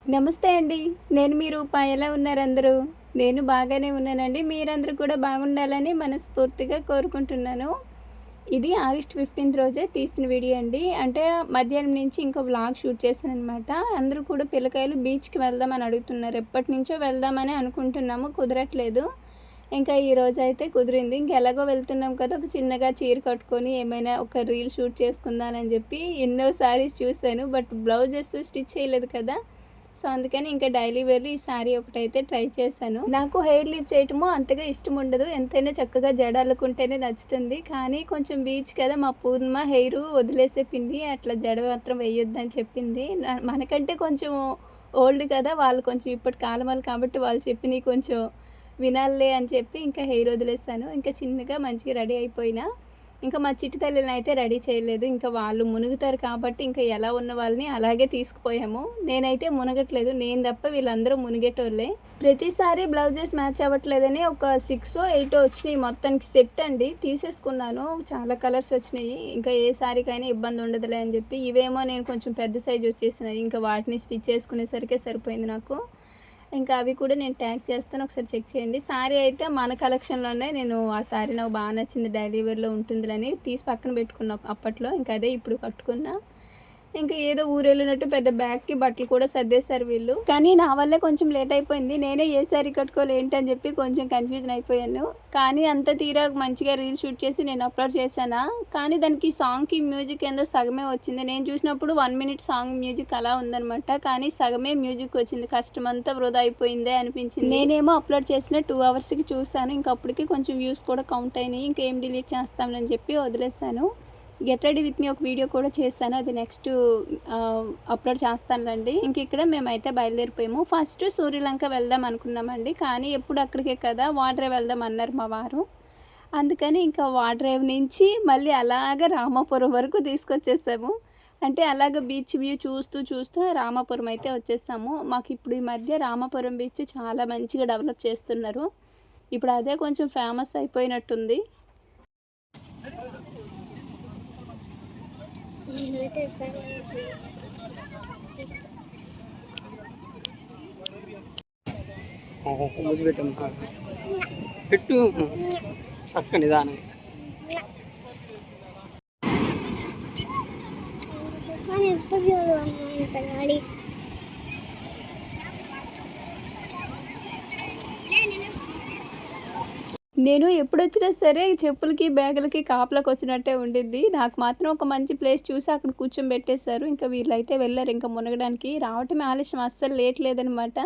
నమస్తే అండి. నేను మీ రూప. ఎలా ఉన్నారు అందరూ? నేను బాగానే ఉన్నానండి. మీరందరూ కూడా బాగుండాలని మనస్ఫూర్తిగా కోరుకుంటున్నాను. ఇది ఆగస్ట్ 15థ్ రోజే తీసిన వీడియో అండి. అంటే మధ్యాహ్నం నుంచి ఇంకో వ్లాగ్ షూట్ చేశాననమాట. అందరూ కూడా పిల్లకాయలు బీచ్‌కి వెళ్దామని అడుగుతున్నారు. ఎప్పటినుంచో వెళ్దామని అనుకుంటున్నాము, కుదరట్లేదు. ఇంకా ఈరోజైతే కుదిరింది. ఇంకెలాగో వెళ్తున్నాం కదా! ఒక చిన్నగా చీర కట్టుకొని ఏమైనా ఒక రీల్ షూట్ చేసుకుందామని చెప్పి ఎన్నో శారీస్ చూశాను. బట్ బ్లౌజెస్ స్టిచ్ చేయలేదు కదా! సో, అందుకని ఇంకా డైలీ వేర్ ఈ శారీ ఒకటైతే ట్రై చేశాను. నాకు హెయిర్ లీవ్ చేయటము అంతగా ఇష్టం ఉండదు. ఎంతైనా చక్కగా జడ అల్లుకుంటేనే నచ్చుతుంది. కానీ కొంచెం బీచ్ కదా! మా పూర్ణిమ హెయిరు వదిలేసే పిండి అట్లా జడ మాత్రం వేయొద్దని చెప్పింది. మనకంటే కొంచెం ఓల్డ్ కదా! వాళ్ళు కొంచెం ఇప్పటి కాలం వాళ్ళు కాబట్టి వాళ్ళు చెప్పినయి కొంచెం వినాలిలే అని చెప్పి ఇంకా హెయిర్ వదిలేసాను. ఇంకా చిన్నగా మంచిగా రెడీ అయిపోయినా. ఇంకా మా చిట్టి తల్లినైతే రెడీ చేయలేదు. ఇంకా వాళ్ళు మునుగుతారు కాబట్టి ఇంకా ఎలా ఉన్న వాళ్ళని అలాగే తీసుకుపోయాము. నేనైతే మునగట్లేదు. నేను తప్ప వీళ్ళందరూ మునిగేటోళ్ళే. ప్రతిసారి బ్లౌజెస్ మ్యాచ్ అవ్వట్లేదని ఒక 6ఓ, 8ఓ వచ్చినాయి. మొత్తానికి సెట్ అండి. తీసేసుకున్నాను. చాలా కలర్స్ వచ్చినాయి. ఇంకా ఏ శారీకైనా ఇబ్బంది ఉండదులే అని చెప్పి. ఇవేమో నేను కొంచెం పెద్ద సైజ్ వచ్చేసినాయి. ఇంకా వాటిని స్టిచ్ చేసుకునేసరికే సరిపోయింది నాకు. ఇంకా అవి కూడా నేను ట్యాగ్ చేస్తాను, ఒకసారి చెక్ చేయండి. శారీ అయితే మన కలెక్షన్‌లోనే నేను ఆ శారీ నాకు బాగా నచ్చింది. డైలీ వేర్‌లో ఉంటుందిలని తీసి పక్కన పెట్టుకున్నా అప్పట్లో. ఇంకా అదే ఇప్పుడు కట్టుకున్నా. ఇంకా ఏదో ఊరెళ్ళినట్టు పెద్ద బ్యాగ్‌కి బట్టలు కూడా సర్దేశారు వీళ్ళు. కానీ నా వల్లే కొంచెం లేట్ అయిపోయింది. నేనే ఏ శారీ కట్టుకోవాలి ఏంటని చెప్పి కొంచెం కన్‌ఫ్యూజన్ అయిపోయాను. కానీ అంతా తీరా మంచిగా రీల్ షూట్ చేసి నేను అప్‌లోడ్ చేశానా, కానీ దానికి సాంగ్‌కి మ్యూజిక్ ఏందో సగమే వచ్చింది. నేను చూసినప్పుడు 1 మినిట్ సాంగ్ మ్యూజిక్ అలా ఉందనమాట. కానీ సగమే మ్యూజిక్ వచ్చింది. కష్టమంతా వృధా అయిపోయిందే అనిపించింది. నేనేమో అప్‌లోడ్ చేసిన 2 అవర్స్‌కి చూశాను. ఇంక అప్పటికి కొంచెం వ్యూస్ కూడా కౌంట్ అయినాయి. ఇంకేం డిలీట్ చేస్తాంలని చెప్పి వదిలేసాను. గెట్ రెడీ విత్ మీ ఒక వీడియో కూడా చేశాను. అది నెక్స్ట్ అప్లోడ్ చేస్తానులేండి. ఇంక ఇక్కడ మేమైతే బయలుదేరిపోయాము. ఫస్ట్ సూర్యలంక వెళ్దాం అనుకున్నామండి. కానీ ఎప్పుడు అక్కడికే కదా, వాడ్రేవ్ వెళ్దాం అన్నారు మా వారు. అందుకని ఇంకా వాడ్రేవ్ నుంచి మళ్ళీ అలాగ రామాపురం వరకు తీసుకొచ్చేసాము. అంటే అలాగ బీచ్ వ్యూ చూస్తూ చూస్తూ రామాపురం అయితే వచ్చేసాము. మాకు ఇప్పుడు ఈ మధ్య రామాపురం బీచ్ చాలా మంచిగా డెవలప్ చేస్తున్నారు. ఇప్పుడు అదే కొంచెం ఫేమస్ అయిపోయినట్టుంది. పెట్టు చక్క నిదానం. నేను ఎప్పుడొచ్చినా సరే చెప్పులకి, బ్యాగులకి కాపలాకి వచ్చినట్టే ఉండిద్ది. నాకు మాత్రం ఒక మంచి ప్లేస్ చూసి అక్కడ కూర్చోబెట్టేశారు. ఇంకా వీళ్ళైతే వెళ్లారు ఇంకా మునగడానికి. రావటమే ఆలస్యం, అస్సలు లేట్ లేదనమాట.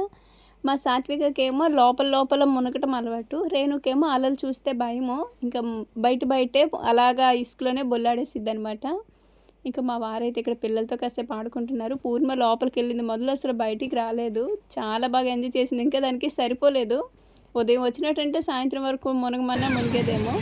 మా సాత్వికకేమో లోపల లోపల మునగటం అలవాటు. రేణుకేమో అలలు చూస్తే భయము. ఇంకా బయటే అలాగా ఇసుకలోనే బొల్లాడేసిద్దనమాట. ఇంకా మా వారైతే ఇక్కడ పిల్లలతో కాసేపు ఆడుకుంటున్నారు. పూర్ణిమ లోపలికెళ్ళింది. మొదలు అసలు బయటికి రాలేదు. చాలా బాగా ఎంజాయ్ చేసింది. ఇంకా దానికి సరిపోలేదు. ఉదయం వచ్చినట్టంటే సాయంత్రం వరకు మునగమన్నా మునిగేదేమో.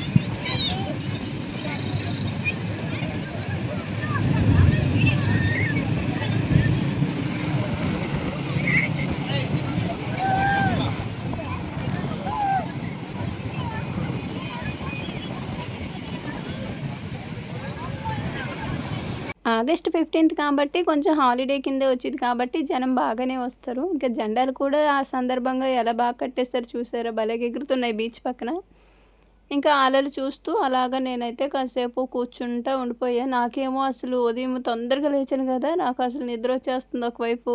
ఆగస్ట్ 15థ్ కాబట్టి కొంచెం హాలిడే కిందే వచ్చింది కాబట్టి జనం బాగానే వస్తారు. ఇంకా జెండాలు కూడా ఆ సందర్భంగా ఎలా బాగా కట్టేస్తారు చూసారా, భలేగా ఎగురుతున్నాయి బీచ్ పక్కన. ఇంకా అలలు చూస్తూ అలాగా నేనైతే కాసేపు కూర్చుంటా ఉండిపోయా. నాకేమో అసలు ఉదయం తొందరగా లేచాను కదా, నాకు అసలు నిద్ర వచ్చేస్తుంది ఒకవైపు.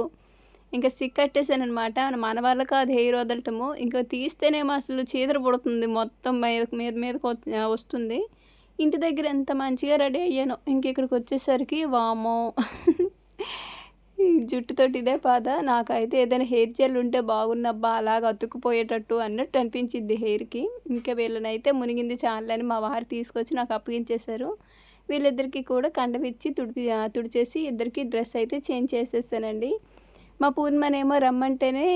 ఇంకా సిక్ కట్టేసానమాట. మన వల్ల కాదు హెయిర్ వదలటము. ఇంకా తీస్తేనేమో అసలు చీదర పుడుతుంది, మొత్తం మీదకి వస్తుంది. ఇంటి దగ్గర ఎంత మంచిగా రెడీ అయ్యానో, ఇక్కడికి వచ్చేసరికి వామ్మో ఈ జుట్టుతోటి ఇదే బాధ. నాకైతే ఏదైనా హెయిర్ జెల్ ఉంటే బాగున్నబ్బా, అలాగ అతుక్కుపోయేటట్టు అన్నట్టు అనిపించిద్ది హెయిర్కి. ఇంకా వీళ్ళనైతే మునిగింది చాలని మా వారు తీసుకొచ్చి నాకు అప్పగించేశారు. వీళ్ళిద్దరికీ కూడా కండవిచ్చి తుడిచేసి ఇద్దరికి డ్రెస్ అయితే చేంజ్ చేసేసానండి. మా పూర్ణిమనేమో రమ్మంటేనే,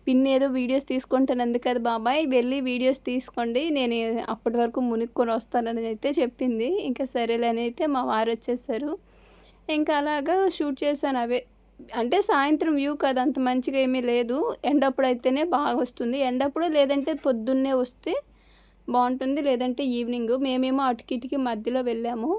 పిన్ని ఏదో వీడియోస్ తీసుకుంటానంది కదా బాబాయ్, వెళ్ళి వీడియోస్ తీసుకోండి, నేను అప్పటి వరకు మునుక్కొని వస్తానని అయితే చెప్పింది. ఇంకా సరేలే అని అయితే మా వారు వచ్చేసారు. ఇంకా అలాగా షూట్ చేశాను అవే. అంటే సాయంత్రం వ్యూ కదా, అంత మంచిగా ఏమీ లేదు. ఎండప్పుడు అయితేనే బాగా వస్తుంది. ఎండప్పుడు లేదంటే పొద్దున్నే వస్తే బాగుంటుంది, లేదంటే ఈవినింగ్. మేమేమో అటుకిటికి మధ్యలో వెళ్ళాము.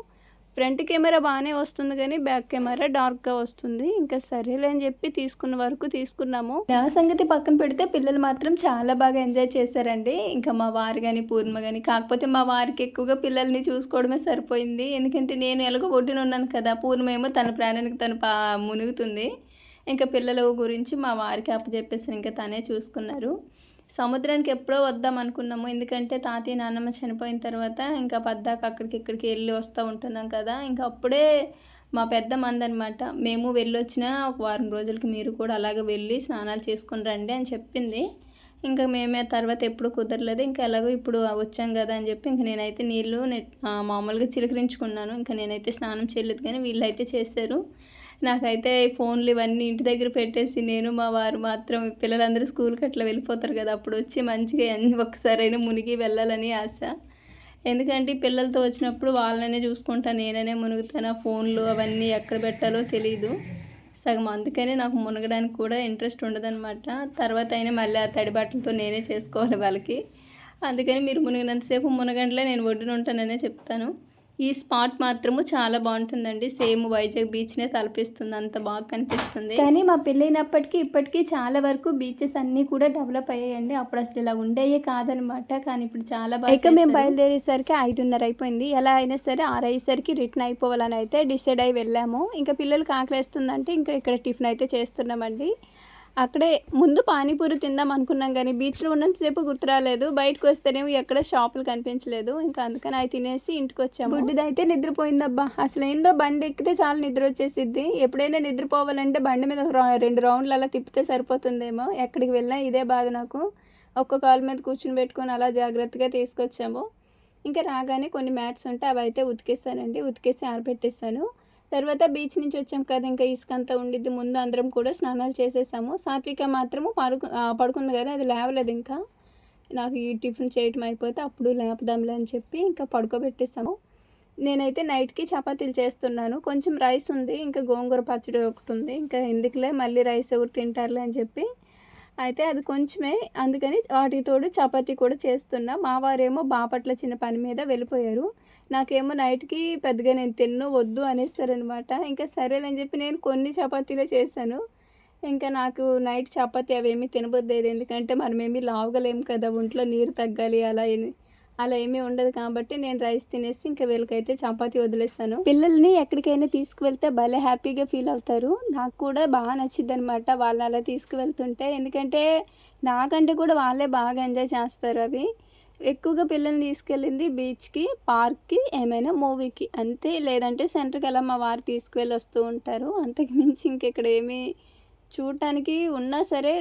ఫ్రంట్ కెమెరా బాగానే వస్తుంది కానీ బ్యాక్ కెమెరా డార్క్గా వస్తుంది. ఇంకా సరేలే అని చెప్పి తీసుకున్న వరకు తీసుకున్నాము. నా సంగతి పక్కన పెడితే పిల్లలు మాత్రం చాలా బాగా ఎంజాయ్ చేశారండి. ఇంకా మా వారు కానీ పూర్ణ కానీ, కాకపోతే మా వారికి ఎక్కువగా పిల్లల్ని చూసుకోవడమే సరిపోయింది. ఎందుకంటే నేను ఎలాగో ఒడ్డున ఉన్నాను కదా, పూర్ణమేమో తన ప్రాణానికి తను మునుగుతుంది. ఇంకా పిల్లల గురించి మా వారికి అప్పచెప్పేసి ఇంకా తనే చూసుకున్నారు. సముద్రానికి ఎప్పుడో వద్దాం అనుకున్నాము, ఎందుకంటే తాతయ్య నాన్నమ్మ చనిపోయిన తర్వాత ఇంకా పద్దాక అక్కడికి ఇక్కడికి వెళ్ళి వస్తూ ఉంటున్నాం కదా. ఇంకా అప్పుడే మా పెద్ద మంది అనమాట, మేము వెళ్ళొచ్చిన ఒక వారం రోజులకి మీరు కూడా అలాగే వెళ్ళి స్నానాలు చేసుకుని రండి అని చెప్పింది. ఇంకా మేమే తర్వాత ఎప్పుడు కుదరలేదు. ఇంకా ఎలాగో ఇప్పుడు వచ్చాం కదా అని చెప్పి ఇంకా నేనైతే నీళ్ళు మామూలుగా చిలకరించుకున్నాను. ఇంకా నేనైతే స్నానం చేయలేదు కానీ వీళ్ళైతే చేశారు. నాకైతే ఫోన్లు ఇవన్నీ ఇంటి దగ్గర పెట్టేసి నేను మా వారు మాత్రం పిల్లలందరూ స్కూల్కి అట్లా వెళ్ళిపోతారు కదా, అప్పుడు వచ్చి మంచిగా ఒక్కసారైనా మునిగి వెళ్ళాలని ఆశ. ఎందుకంటే పిల్లలతో వచ్చినప్పుడు వాళ్ళనే చూసుకుంటా, నేననే మునుగుతాను. ఫోన్లు అవన్నీ ఎక్కడ పెట్టాలో తెలీదు సగం, అందుకని నాకు మునగడానికి కూడా ఇంట్రెస్ట్ ఉండదన్నమాట. తర్వాత అయినా మళ్ళీ ఆ తడి బట్టలతో నేనే చేసుకోవాలి వాళ్ళకి. అందుకని మీరు మునిగినంతసేపు మునగంటలే, నేను ఒడ్డున ఉంటాననే చెప్తాను. ఈ స్పాట్ మాత్రము చాలా బాగుంటుందండి. సేమ్ వైజాగ్ బీచ్నే తలపిస్తుంది, అంత బాగా కనిపిస్తుంది. కానీ మా పెళ్ళైనప్పటికీ ఇప్పటికీ చాలా వరకు బీచెస్ అన్నీ కూడా డెవలప్ అయ్యాయండి. అప్పుడు అసలు ఇలా ఉండేయే కాదనమాట, కానీ ఇప్పుడు చాలా బాగా. ఇక మేము బయలుదేరేసరికి 5:30 అయిపోయింది. ఎలా అయినా సరే 6 అయ్యేసరికి రిటర్న్ అయిపోవాలని అయితే డిసైడ్ అయి వెళ్ళాము. ఇంకా పిల్లలకి ఆకలిస్తుందంటే ఇక్కడ టిఫిన్ అయితే చేస్తున్నామండి. అక్కడే ముందు పానీపూరి తిందాం అనుకున్నాం కానీ బీచ్లో ఉన్నంతసేపు గుర్తురాలేదు. బయటకు వస్తేనేమో ఎక్కడ షాపులు కనిపించలేదు. ఇంకా అందుకని అవి తినేసి ఇంటికి వచ్చాము. బుడ్డిదైతే నిద్రపోయిందబ్బా. అసలు ఏందో బండి ఎక్కితే చాలా నిద్ర వచ్చేసిద్ది. ఎప్పుడైనా నిద్రపోవాలంటే బండి మీద 2 రౌండ్లు అలా తిప్పితే సరిపోతుందేమో. ఎక్కడికి వెళ్ళినా ఇదే బాధ నాకు. ఒక్క కాలు మీద కూర్చుని పెట్టుకొని అలా జాగ్రత్తగా తీసుకొచ్చాము. ఇంకా రాగానే కొన్ని మ్యాట్స్ ఉంటే అవి అయితే ఉతికేసానండి. ఉతికేసి ఆరబెట్టేసాను. తర్వాత బీచ్ నుంచి వచ్చాం కదా, ఇంకా ఇసుకంతా ఉండిద్ది. ముందు అందరం కూడా స్నానాలు చేసేసాము. సాత్విక మాత్రము పడుకుంది కదా, అది లేవలేదు. ఇంకా నాకు ఈ టిఫిన్ చేయటం అయిపోతే అప్పుడు లేపదాంలే అని చెప్పి ఇంకా పడుకోబెట్టేసాము. నేనైతే నైట్కి చపాతీలు చేస్తున్నాను. కొంచెం రైస్ ఉంది, ఇంకా గోంగూర పచ్చడి ఒకటి ఉంది. ఇంకా ఎందుకులే మళ్ళీ రైస్ ఎవరు తింటారులే అని చెప్పి అయితే అది కొంచెమే, అందుకని వాటికి తోడు చపాతీ కూడా చేస్తున్నా. మా వారేమో బాపట్ల చిన్న పని మీద వెళ్ళిపోయారు. నాకేమో నైట్కి పెద్దగా నేను వద్దు అనేస్తారనమాట. ఇంకా సరేలని చెప్పి నేను కొన్ని చపాతీలే చేశాను. ఇంకా నాకు నైట్ చపాతీ అవేమీ తినబోద్దేది, ఎందుకంటే మనమేమీ లావుగలేము కదా, ఒంట్లో నీరు తగ్గాలి అలా ఏమీ ఉండదు. కాబట్టి నేను రైస్ తినేసి ఇంకా వీళ్ళకైతే చపాతీ వదిలేస్తాను. పిల్లల్ని ఎక్కడికైనా తీసుకువెళ్తే భలే హ్యాపీగా ఫీల్ అవుతారు. నాకు కూడా బాగా నచ్చిద్ది అనమాట వాళ్ళు అలా తీసుకువెళ్తుంటే, ఎందుకంటే నాకంటే కూడా వాళ్ళే బాగా ఎంజాయ్ చేస్తారు. అవి ఎక్కువగా పిల్లల్ని తీసుకెళ్ళింది బీచ్కి, పార్క్కి, ఏమైనా మూవీకి అంతే. లేదంటే సెంటర్కి అలా మా వారు తీసుకువెళ్ళి వస్తూ ఉంటారు. అంతకు మించి ఇంకెక్కడ ఏమీ చూడటానికి ఉన్నా సరే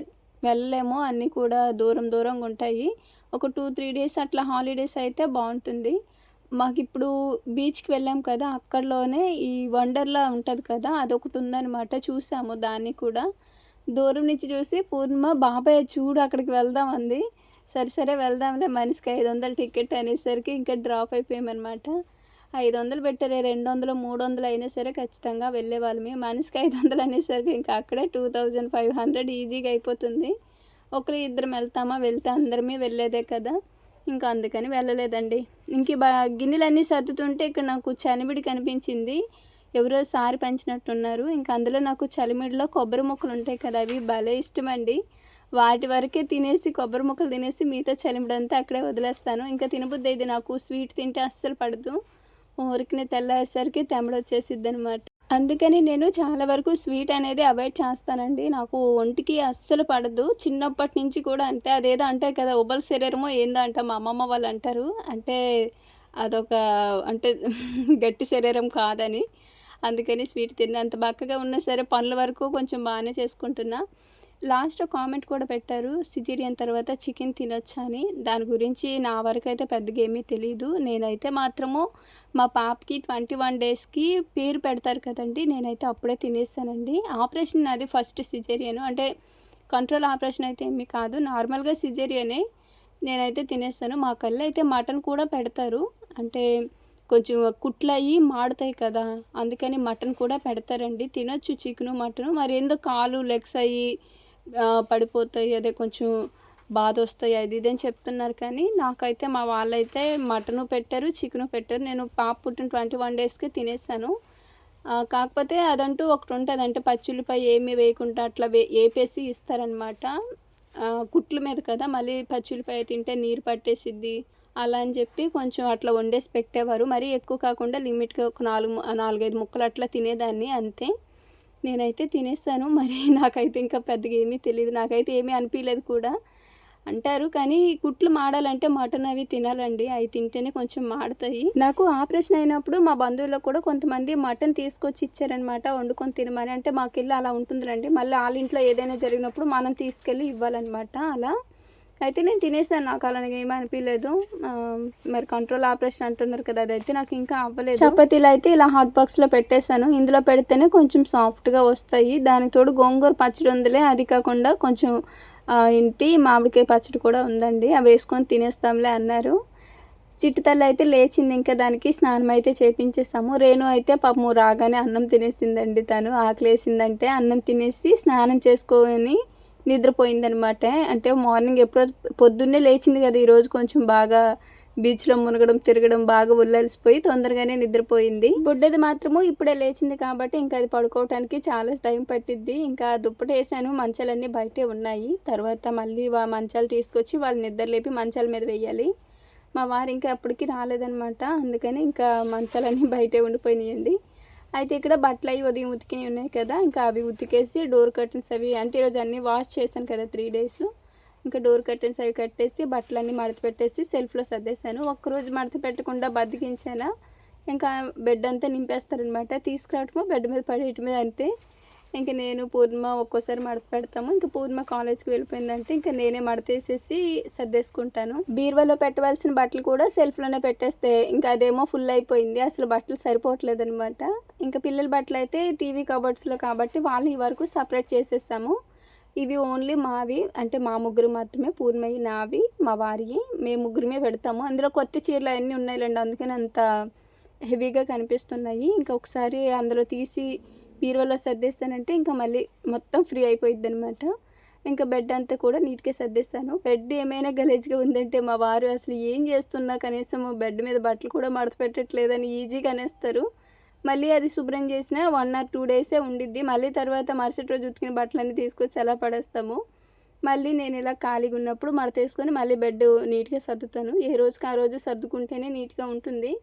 వెళ్ళలేము. అన్నీ కూడా దూరంగా ఉంటాయి. ఒక 2-3 డేస్ అట్లా హాలిడేస్ అయితే బాగుంటుంది. మాకు ఇప్పుడు బీచ్కి వెళ్ళాం కదా, అక్కడలోనే ఈ వండర్లా ఉంటుంది కదా, అదొకటి ఉందన్నమాట. చూసాము దాన్ని కూడా దూరం నుంచి చూసి, పూర్ణిమ బాబాయ్ చూడు అక్కడికి వెళ్దాం అంది. సరే వెళ్దాంలే, మనిషికి 500 టికెట్ అనేసరికి ఇంకా డ్రాప్ అయిపోయామన్నమాట. 500 పెట్టారే, 200, 300 అయినా సరే ఖచ్చితంగా వెళ్ళేవాళ్ళమే. మనిషికి 500 అనేసరికి ఇంకా అక్కడే 2500 ఈజీగా అయిపోతుంది. ఒకరు ఇద్దరం వెళ్తే అందరమే వెళ్ళేదే కదా, ఇంకా అందుకని వెళ్ళలేదండి. ఇంక గిన్నెలన్నీ సర్దుతుంటే ఇక్కడ నాకు చలిమిడి కనిపించింది. ఎవరో సారి పంచినట్టున్నారు. ఇంకా అందులో నాకు చలిమిడిలో కొబ్బరి ముక్కలు ఉంటాయి కదా, అవి భలే ఇష్టమండి. వాటి వరకే తినేసి, కొబ్బరి ముక్కలు తినేసి మిగతా చలిమిడి అంతా అక్కడే వదిలేస్తాను. ఇంకా తినబుద్ధి అయితే నాకు స్వీట్ తింటే అస్సలు పడదు. ఊరికి తెల్లారేసరికి తెమ్మడొచ్చేసిద్ది అనమాట. అందుకని నేను చాలా వరకు స్వీట్ అనేది అవాయిడ్ చేస్తానండి. నాకు ఒంటికి అస్సలు పడదు. చిన్నప్పటి నుంచి కూడా అంతే. అదేదో అంటారు కదా, ఉబ్బల శరీరమో ఏందో అంట మా అమ్మమ్మ వాళ్ళు అంటారు. అంటే అదొక అంటే గట్టి శరీరం కాదని. అందుకని స్వీట్ తిన్నంత బక్కగా ఉన్నా సరే పనుల వరకు కొంచెం బాగానే చేసుకుంటున్నా. లాస్ట్ కామెంట్ కూడా పెట్టారు, సిజేరియన్ తర్వాత చికెన్ తినొచ్చా అని. దాని గురించి నా వరకు అయితే పెద్దగా ఏమీ తెలీదు. నేనైతే మాత్రము మా పాపకి 21 డేస్కి పేరు పెడతారు కదండి, నేనైతే అప్పుడే తినేస్తానండి. ఆపరేషన్ నాది ఫస్ట్ సిజేరియన్, అంటే కంట్రోల్ ఆపరేషన్ అయితే ఏమీ కాదు, నార్మల్గా సిజేరియనే. నేనైతే తినేస్తాను. మా కళ్ళు అయితే మటన్ కూడా పెడతారు, అంటే కొంచెం కుట్లు అయ్యి మాడుతాయి కదా, అందుకని మటన్ కూడా పెడతారండి. తినొచ్చు చికెను మటను. మరి ఏందో కాలు లెగ్స్ అయ్యి పడిపోతాయి, అదే కొంచెం బాధ వస్తాయి అది ఇది అని చెప్తున్నారు. కానీ నాకైతే మా వాళ్ళైతే మటను పెట్టారు, చికెను పెట్టారు. నేను పాప పుట్టిన 21 డేస్కే తినేసాను. కాకపోతే అదంటూ ఒకటి ఉంటుంది, అంటే పచ్చిమిరపకాయ ఏమీ వేయకుండా అట్లా వేపేసి ఇస్తారనమాట. కుట్ల మీద కదా, మళ్ళీ పచ్చిమిరపకాయ తింటే నీరు పట్టేసిద్ది అలా అని చెప్పి కొంచెం అట్లా వండేసి పెట్టేవారు. మరీ ఎక్కువ కాకుండా లిమిట్గా ఒక 4-5 ముక్కలు అట్లా తినేదాన్ని అంతే. నేనైతే తినేసాను. మరి నాకైతే ఇంకా పెద్దగా ఏమీ తెలియదు, నాకైతే ఏమీ అనిపించలేదు కూడా. అంటారు కానీ కుట్లు మాడాలంటే మటన్ అవి తినాలండి, అవి తింటేనే కొంచెం మాడతాయి. నాకు ఆపరేషన్ అయినప్పుడు మా బంధువులకు కూడా కొంతమంది మటన్ తీసుకొచ్చి ఇచ్చారనమాట వండుకొని తినమని. అంటే మాకు ఇల్లు అలా ఉంటుందిలండి, మళ్ళీ వాళ్ళ ఇంట్లో ఏదైనా జరిగినప్పుడు మనం తీసుకెళ్ళి ఇవ్వాలన్నమాట. అలా అయితే నేను తినేసాను, నాకు అలాగే ఏమీ అనిపించలేదు. మరి కంట్రోల్ ఆపరేషన్ అంటున్నారు కదా, అదైతే నాకు ఇంకా అవ్వలేదు. చపాతీలు అయితే ఇలా హాట్ బాక్స్లో పెట్టేశాను, ఇందులో పెడితేనే కొంచెం సాఫ్ట్గా వస్తాయి. దానికి తోడు గోంగూర పచ్చడి ఉందిలే, అది కాకుండా కొంచెం మామిడికాయ పచ్చడి కూడా ఉందండి, అవి వేసుకొని తినేస్తాంలే అన్నారు. చిట్టు తల్లి అయితే లేచింది, ఇంకా దానికి స్నానం అయితే చేపించేసాము. రేణు అయితే పాపము రాగానే అన్నం తినేసిందండి, తను ఆకలేసిందంటే అన్నం తినేసి స్నానం చేసుకొని నిద్రపోయిందనమాట. అంటే మార్నింగ్ ఎప్పుడో పొద్దున్నే లేచింది కదా, ఈరోజు కొంచెం బాగా బీచ్లో మునగడం తిరగడం బాగా ఉల్లలిసిపోయి తొందరగానే నిద్రపోయింది. బుడ్డది మాత్రము ఇప్పుడే లేచింది కాబట్టి ఇంకా అది పడుకోవడానికి చాలా టైం పట్టిద్ది. ఇంకా దుప్పటి వేసాను, మంచాలన్నీ బయటే ఉన్నాయి. తర్వాత మళ్ళీ మంచాలు తీసుకొచ్చి వాళ్ళు నిద్ర లేపి మంచాల మీద వేయాలి. మా వారు ఇంకా అప్పటికి రాలేదనమాట, అందుకని ఇంకా మంచాలన్నీ బయటే ఉండిపోయినాయండి. అయితే ఇక్కడ బట్టలు అవి ఉదయం ఉతికినవి ఉన్నాయి కదా, ఇంకా అవి ఉతికేసి డోర్ కర్టన్స్ అవి, అంటే ఈరోజు అన్నీ వాష్ చేశాను కదా 3 డేస్, ఇంకా డోర్ కర్టన్స్ అవి కట్టేసి బట్టలన్నీ మడత పెట్టేసి సెల్ఫ్లో సర్దేశాను. ఒక్కరోజు మడత పెట్టకుండా బద్దకించానా, ఇంకా బెడ్ అంతా నింపేస్తారనమాట, తీసుకురావటమో బెడ్ మీద పడేయటమే అంతే. ఇంకా నేను పూర్ణిమ ఒక్కోసారి మడత పెడతాము. ఇంకా పూర్ణిమ కాలేజ్కి వెళ్ళిపోయిందంటే ఇంకా నేనే మడతేసేసి సర్దేసుకుంటాను. బీరువాలో పెట్టవలసిన బట్టలు కూడా సెల్ఫ్లోనే పెట్టేస్తే ఇంకా అదేమో ఫుల్ అయిపోయింది, అసలు బట్టలు సరిపోవట్లేదు అనమాట. ఇంకా పిల్లల బట్టలు అయితే టీవీ కబోర్డ్స్లో కాబట్టి వాళ్ళు ఈ వరకు సపరేట్ చేసేసాము. ఇవి ఓన్లీ మావి, అంటే మా ముగ్గురు మాత్రమే, పూర్ణమయ్యి నావి మా వారి, మేము ముగ్గురమే పెడతాము. అందులో కొత్త చీరలు అన్నీ ఉన్నాయిలేండి, అందుకని అంత హెవీగా కనిపిస్తున్నాయి. ఇంకా ఒకసారి అందులో తీసి బీరువాలో సర్దేస్తానంటే ఇంకా మళ్ళీ మొత్తం ఫ్రీ అయిపోయిద్ది అనమాట. ఇంకా బెడ్ అంతా కూడా నీట్గా సర్దేస్తాను. బెడ్ ఏమైనా గలీజ్గా ఉందంటే మా వారు అసలు ఏం చేస్తున్నా కనీసం బెడ్ మీద బట్టలు కూడా మడత పెట్టట్లేదని ఈజీగా అనేస్తారు. మళ్ళీ అది శుభ్రం చేసిన 1 or 2 డేసే ఉండిద్ది, మళ్ళీ తర్వాత మరుసటి రోజు ఉతికిన బట్టలన్నీ తీసుకొచ్చి అలా పడేస్తాము. మళ్ళీ నేను ఇలా ఖాళీగా ఉన్నప్పుడు మడతేసుకొని మళ్ళీ బెడ్ నీట్గా సర్దుతాను. ఏ రోజుకి ఆ రోజు సర్దుకుంటేనే నీట్గా ఉంటుంది.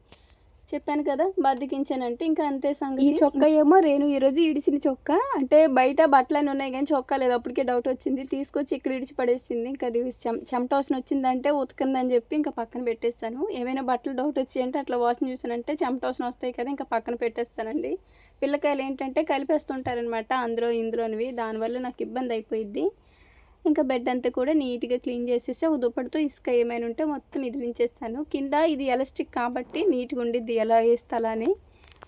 చెప్పాను కదా బద్దకించానంటే ఇంకా అంతే సంగతి. ఈ చొక్కా ఏమో రేణు ఈరోజు ఇడిసిన చొక్కా, అంటే బయట బట్టలన్నీ ఉన్నాయి కానీ చొక్కా లేదు, అప్పటికే డౌట్ వచ్చింది, తీసుకొచ్చి ఇక్కడ ఇడిచి పడేసింది. ఇంకా అది చెమట వాసన వచ్చిందంటే ఉతకందని చెప్పి ఇంకా పక్కన పెట్టేస్తాను. ఏమైనా బట్టలు డౌట్ వచ్చి అంటే అట్లా వాసన చూసానంటే చెమట వాసన వస్తాయి కదా, ఇంకా పక్కన పెట్టేస్తానండి. పిల్లకాయలు ఏంటంటే కలిపేస్తుంటారనమాట అందులో ఇందులోనివి, దానివల్ల నాకు ఇబ్బంది అయిపోయిద్ది. ఇంకా బెడ్ అంతా కూడా నీట్గా క్లీన్ చేసేసి ఒక దుప్పటితో ఇసుక ఏమైనా ఉంటే మొత్తం ఇదిలించేస్తాను. కింద ఇది ఎలాస్టిక్ కాబట్టి నీట్గా ఉండిద్ది ఎలా వేస్తా అలానే.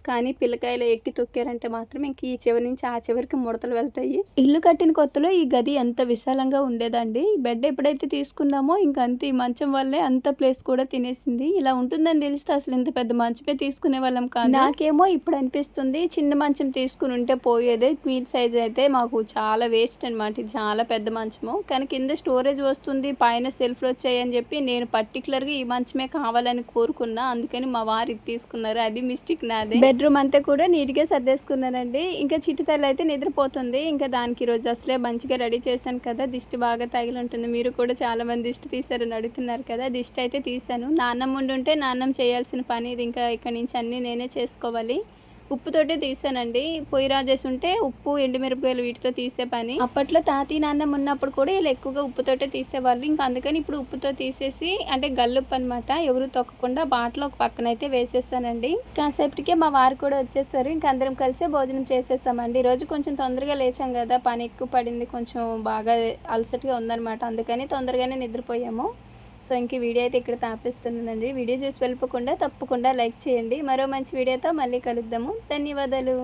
కానీ పిల్లకాయలు ఎక్కి తొక్కారంటే మాత్రం ఇంక ఈ చివరి నుంచి ఆ చివరికి ముడతలు వెళ్తాయి. ఇల్లు కట్టిన కొత్తలో ఈ గది ఎంత విశాలంగా ఉండేదండి, బెడ్ ఎప్పుడైతే తీసుకున్నామో ఇంకా అంతే, ఈ మంచం వల్లే అంత ప్లేస్ కూడా తినేసింది. ఇలా ఉంటుందని తెలిస్తే అసలు ఇంత పెద్ద మంచమే తీసుకునే వాళ్ళం కాదు. నాకేమో ఇప్పుడు అనిపిస్తుంది చిన్న మంచం తీసుకుని ఉంటే పోయేదే. క్వీన్ సైజ్ అయితే మాకు చాలా వేస్ట్ అనమాట, ఇది చాలా పెద్ద మంచము. కానీ కింద స్టోరేజ్ వస్తుంది, పైన సెల్ఫ్లు వచ్చాయని చెప్పి నేను పర్టికులర్గా ఈ మంచమే కావాలని కోరుకున్నా, అందుకని మా వారు ఇది తీసుకున్నారు, అది మిస్టేక్ నాదే. బెడ్రూమ్ అంతా కూడా నీట్గా సర్దేసుకున్నానండి. ఇంకా చిట్టి తల్లి అయితే నిద్రపోతుంది. ఇంకా దానికి ఈరోజు అసలే మంచిగా రెడీ చేశాను కదా, దిష్టి బాగా తగిలి ఉంటుంది. మీరు కూడా చాలామంది దిష్టి తీశారని అడుగుతున్నారు కదా, దిష్టి అయితే తీశాను. నాన్నమ్మ ఉండుంటే నాన్నమ్మ చేయాల్సిన పని ఇది, ఇంకా ఇక్కడి నుంచి అన్నీ నేనే చేసుకోవాలి. ఉప్పుతోటే తీసానండి, పొయ్యి రాజేసి ఉంటే ఉప్పు ఎండుమిరపకాయలు వీటితో తీసే పని. అప్పట్లో తాతయ్య నాన్నమ్మ ఉన్నప్పుడు కూడా ఇలా ఎక్కువగా ఉప్పుతోటే తీసేవాళ్ళు, ఇంకా అందుకని ఇప్పుడు ఉప్పుతో తీసేసి, అంటే గల్లుప్పు అనమాట, ఎవరు తొక్కకుండా బాటలో ఒక పక్కనైతే వేసేసానండి. కాసేపటికే మా వారు కూడా వచ్చేసారు, ఇంకా అందరం కలిసే భోజనం చేసేసామండి. ఈరోజు కొంచెం తొందరగా లేచాం కదా, పని ఎక్కువ పడింది, కొంచెం బాగా అలసటగా ఉందన్నమాట, అందుకని తొందరగానే నిద్రపోయాము. సో ఇంక వీడియో అయితే ఇక్కడ తాపిస్తున్నానండి. వీడియో చూసి వెళ్ళిపోకుండా తప్పకుండా లైక్ చేయండి. మరో మంచి వీడియోతో మళ్ళీ కలుద్దాము. ధన్యవాదాలు.